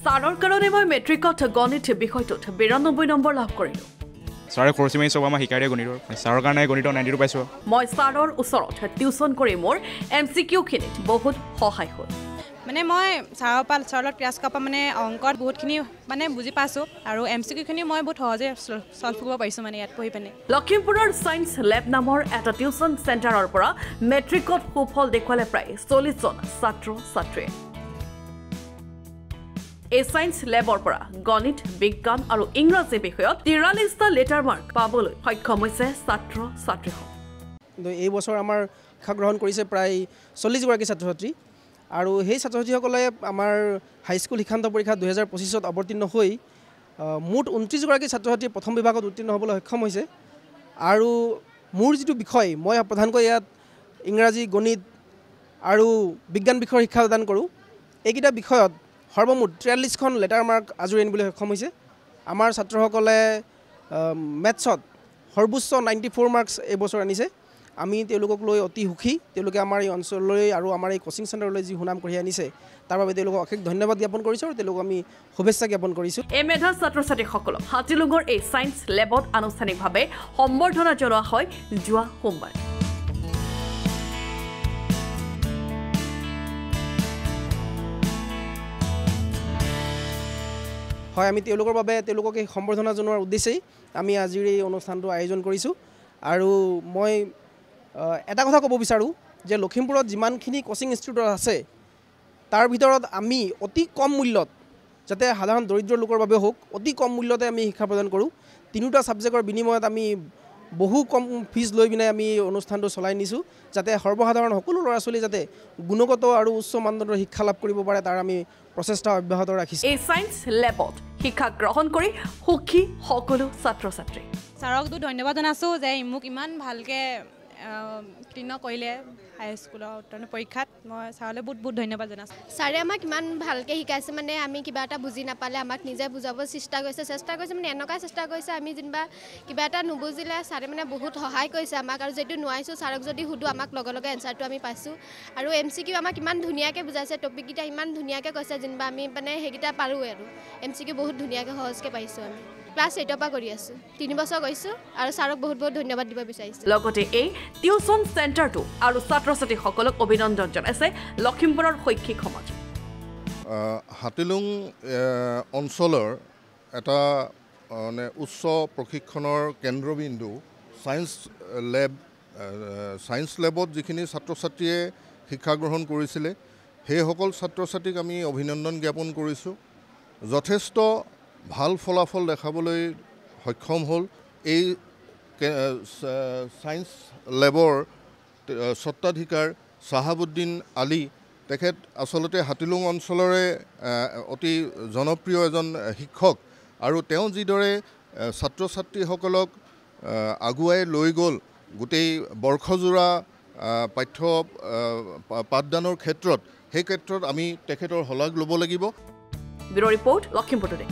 ছাৰৰ কাৰণে মই মেট্ৰিকত গণিত বিষয়টোত 92 নম্বৰ লাভ কৰিলোঁ। ছাৰে খৰচি মাৰি চব আমাক শিকাই দিয়ে গণিতৰ। ছাৰৰ কাৰণে গণিতৰ 92 পাইছোঁ। মই ছাৰৰ ওচৰত টিউচন কৰি মোৰ MCQ-খিনিত বহুত সহায় হ'ল। মানে মই ছাৰৰ লগত ক্লাছ কৰা মানে অংকত বহুতখিনি মানে বুজি পাইছোঁ আৰু MCQ-খিনি মই বহুত সহজে ছল্ভ কৰিব পাৰিছোঁ মানে ইয়াত পঢ়ি পিনে। লখিমপুৰৰ ছায়েন্স লেব নামৰ এটা টিউচন চেণ্টাৰৰ পৰা মেট্ৰিকত সুফল দেখুৱালে প্ৰায় 40জন ছাত্ৰ ছাত্ৰীয়ে। এই ছায়েন্স লেবৰ পৰা গণিত, বিজ্ঞান আৰু ইংৰাজী বিষয়ত 43টা লেটাৰ মাৰ্ক পাবলৈ সক্ষম হৈছে ছাত্ৰ ছাত্ৰীসকল। এই বছৰ আমাৰ শিক্ষা গ্ৰহণ কৰিছে প্ৰায় 40গৰাকী ছাত্ৰ ছাত্ৰী আৰু সেই ছাত্ৰ ছাত্ৰীসকলে আমাৰ হাইস্কুল শিক্ষান্ত পৰীক্ষা 2025ত অৱতীৰ্ণ হৈ মুঠ 29গৰাকী ছাত্ৰ ছাত্ৰী প্ৰথম বিভাগত উত্তীৰ্ণ হ'বলৈ সক্ষম হৈছে। আৰু মোৰ যিটো বিষয় মই প্ৰধানকৈ ইয়াত ইংৰাজী, গণিত আৰু বিজ্ঞান বিষয়ৰ শিক্ষা প্ৰদান কৰোঁ। এইকেইটা বিষয়ত সৰ্বমুঠ 43খন লেটাৰ মাৰ্ক আজৰি আনিবলৈ সক্ষম হৈছে। আমাৰ ছাত্ৰসকলে মেথছত সৰ্বোচ্চ 94 মাৰ্কছ এইবছৰ আনিছে। আমি তেওঁলোকক লৈ অতি সুখী। তেওঁলোকে আমাৰ এই অঞ্চললৈ আৰু আমাৰ এই কোচিং চেণ্টাৰলৈ যি সুনাম কঢ়িয়াই আনিছে তাৰ বাবে তেওঁলোকক অশেষ ধন্যবাদ জ্ঞাপন কৰিছোঁ আৰু তেওঁলোকক আমি শুভেচ্ছা জ্ঞাপন কৰিছোঁ। এই মেধা ছাত্ৰ ছাত্ৰীসকলক হাতীলুঙৰ এই ছায়েন্স লেবত আনুষ্ঠানিকভাৱে সম্বৰ্ধনা জনোৱা হয় যোৱা সোমবাৰে। হয়, আমি তেওঁলোকৰ বাবে তেওঁলোকক এই সম্বৰ্ধনা জনোৱাৰ উদ্দেশ্যেই আমি আজিৰ এই অনুষ্ঠানটো আয়োজন কৰিছোঁ। আৰু মই এটা কথা ক'ব বিচাৰোঁ যে লখিমপুৰত যিমানখিনি কোচিং ইনষ্টিটিউট আছে তাৰ ভিতৰত আমি অতি কম মূল্যত, যাতে সাধাৰণ দৰিদ্ৰ লোকৰ বাবে হওক, অতি কম মূল্যতে আমি শিক্ষা প্ৰদান কৰোঁ। তিনিওটা ছাবজেক্টৰ বিনিময়ত আমি বহু কম ফিজ লৈ পিনে আমি অনুষ্ঠানটো চলাই নিছোঁ, যাতে সৰ্বসাধাৰণ সকলো ল'ৰা ছোৱালী যাতে গুণগত আৰু উচ্চ মানদণ্ডৰ শিক্ষা লাভ কৰিব পাৰে তাৰ আমি প্ৰচেষ্টা অব্যাহত ৰাখিছোঁ। এই ছায়েন্স লেবত শিক্ষা গ্ৰহণ কৰি সুখী সকলো ছাত্ৰ ছাত্ৰী। ছাৰকতো ধন্যবাদ জনাইছোঁ যে মোক ইমান ভালকৈ উত্তীৰ্ণ কৰিলে হাইস্কুলৰ উত্তীৰ্ণ পৰীক্ষাত। মই ছাৰলৈ বহুত বহুত ধন্যবাদ জনাইছোঁ। ছাৰে আমাক ইমান ভালকৈ শিকাইছে, মানে আমি কিবা এটা বুজি নাপালে আমাক নিজে বুজাব চেষ্টা কৰিছে মানে এনেকুৱা চেষ্টা কৰিছে আমি যেনিবা কিবা এটা নুবুজিলে ছাৰে মানে বহুত সহায় কৰিছে আমাক। আৰু যিটো নোৱাৰিছোঁ ছাৰক যদি সুধোঁ আমাক লগে লগে এনচাৰটো আমি পাইছোঁ। আৰু MCQ আমাক ইমান ধুনীয়াকৈ বুজাইছে, টপিককেইটা ইমান ধুনীয়াকৈ কৈছে যেনিবা আমি মানে সেইকেইটা পাৰোঁ। আৰু MCQ বহুত ধুনীয়াকৈ সহজকৈ পাইছোঁ। আমি ক্লাছ 8ৰ পৰা কৰি আছোঁ, 3 বছৰ কৰিছোঁ আৰু ছাৰক বহুত বহুত ধন্যবাদ দিব বিচাৰিছোঁ। লগতে এই টিউচন চেণ্টাৰটো আৰু ছাত্ৰ ছাত্ৰীসকলক অভিনন্দন জনাইছে লখিমপুৰৰ শৈক্ষিক সমাজ। হাতীলুং অঞ্চলৰ এটা মানে উচ্চ প্ৰশিক্ষণৰ কেন্দ্ৰবিন্দু ছায়েন্স লেবত যিখিনি ছাত্ৰ ছাত্ৰীয়ে শিক্ষা গ্ৰহণ কৰিছিলে সেইসকল ছাত্ৰ ছাত্ৰীক আমি অভিনন্দন জ্ঞাপন কৰিছোঁ। যথেষ্ট ভাল ফলাফল দেখাবলৈ সক্ষম হ'ল। এই ছায়েন্স লেবৰ স্বত্বাধিকাৰ চাহাবুদ্দিন আলী, তেখেত আচলতে হাতীলুং অঞ্চলৰে অতি জনপ্ৰিয় এজন শিক্ষক আৰু তেওঁ যিদৰে ছাত্ৰ ছাত্ৰীসকলক আগুৱাই লৈ গ'ল গোটেই বৰ্ষজোৰা পাঠদানৰ ক্ষেত্ৰত, সেই ক্ষেত্ৰত আমি তেখেতৰ শলাগ ল'ব লাগিব। Bureau' report, Lakhimpur today.